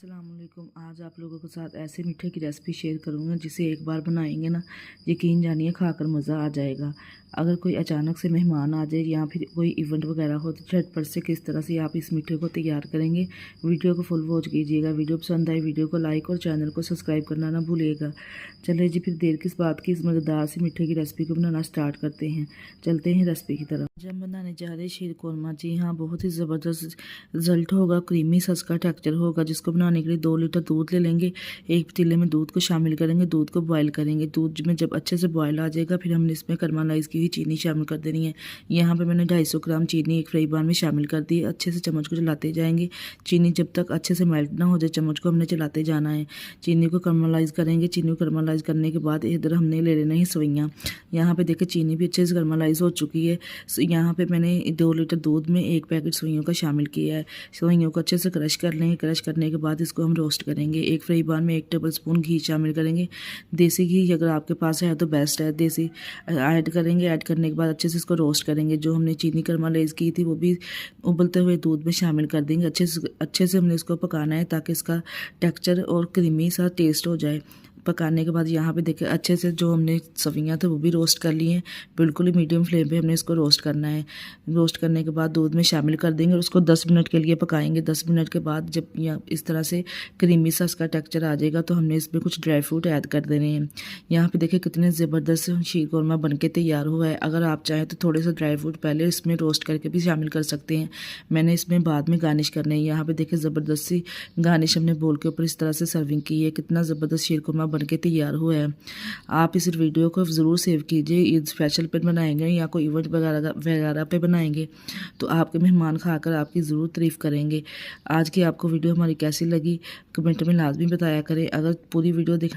अस्सलामुअलैकुम। आज आप लोगों के साथ ऐसे मीठे की रेसिपी शेयर करूँगा जिसे एक बार बनाएंगे ना, यकीन जानिए खाकर मज़ा आ जाएगा। अगर कोई अचानक से मेहमान आ जाए या फिर कोई इवेंट वगैरह हो तो झटपट से किस तरह से आप इस मीठे को तैयार करेंगे, वीडियो को फुल वॉच कीजिएगा। वीडियो पसंद आए वीडियो को लाइक और चैनल को सब्सक्राइब करना ना भूलिएगा। चलिए जी, फिर देर किस बात की, इस मज़ेदार से मीठे की रेसिपी को बनाना स्टार्ट करते हैं। चलते हैं रेसिपी की तरफ। आज हम बनाने जा रहे हैं शीर कौरमा। जी हाँ, बहुत ही ज़बरदस्त रिजल्ट होगा, क्रीमी सा इसका टेक्सचर होगा। जिसको बनाने के लिए 2 लीटर दूध ले लेंगे। एक पतीले में दूध को शामिल करेंगे, दूध को बॉयल करेंगे। दूध में जब अच्छे से बॉयल आ जाएगा फिर हमने इसमें कैरमलाइज़ की हुई चीनी शामिल कर देनी है। यहाँ पे मैंने 250 ग्राम चीनी एक फ्राई पैन में शामिल कर दी है। अच्छे से चम्मच को चलाते जाएंगे। चीनी जब तक अच्छे से मेल्ट ना हो जाए चम्मच को हमने चलाते जाना है। चीनी को कैरमलाइज़ करेंगे। चीनी को कैरमलाइज़ करने के बाद इधर हमने ले लेना है सवैयाँ। यहाँ पे देखिए चीनी भी अच्छे से कैरमलाइज़ हो चुकी है। यहाँ पे मैंने 2 लीटर दूध में 1 पैकेट सवैयों का शामिल किया है। सवैयों को अच्छे से क्रश कर लेंगे। क्रश करने के बाद इसको हम रोस्ट करेंगे। एक फ्राई पैन में 1 टेबलस्पून घी शामिल करेंगे। देसी घी अगर आपके पास है तो बेस्ट है, देसी ऐड करेंगे। ऐड करने के बाद अच्छे से इसको रोस्ट करेंगे। जो हमने चीनी कैरमलाइज़ की थी वो भी उबलते हुए दूध में शामिल कर देंगे। अच्छे से हमने इसको पकाना है ताकि इसका टेक्सचर और क्रीमी सा टेस्ट हो जाए। पकाने के बाद यहाँ पे देखिए अच्छे से जो हमने सवैयाँ थे वो भी रोस्ट कर लिए हैं। बिल्कुल ही मीडियम फ्लेम पे हमने इसको रोस्ट करना है। रोस्ट करने के बाद दूध में शामिल कर देंगे और उसको 10 मिनट के लिए पकाएंगे। 10 मिनट के बाद जब यहाँ इस तरह से क्रीमी सा इसका टेक्सचर आ जाएगा तो हमने इसमें कुछ ड्राई फ्रूट ऐड कर देने हैं। यहाँ पे देखिए कितने ज़बरदस्त शीर कौरमा बन के तैयार हुआ है। अगर आप चाहें तो थोड़े से ड्राई फ्रूट पहले इसमें रोस्ट करके भी शामिल कर सकते हैं। मैंने इसमें बाद में गार्निश करने हैं। यहाँ पे देखिए ज़बरदस्त सी गार्निश हमने बोल के ऊपर इस तरह से सर्विंग की है। कितना ज़बरदस्त शीर कौरमा बन के तैयार हुआ है। आप इस वीडियो को ज़रूर सेव कीजिए। ईद स्पेशल पे बनाएंगे या कोई इवेंट वगैरह पे बनाएंगे तो आपके मेहमान खाकर आपकी ज़रूर तारीफ़ करेंगे। आज की आपको वीडियो हमारी कैसी लगी कमेंट में लाजमी बताया करें। अगर पूरी वीडियो देख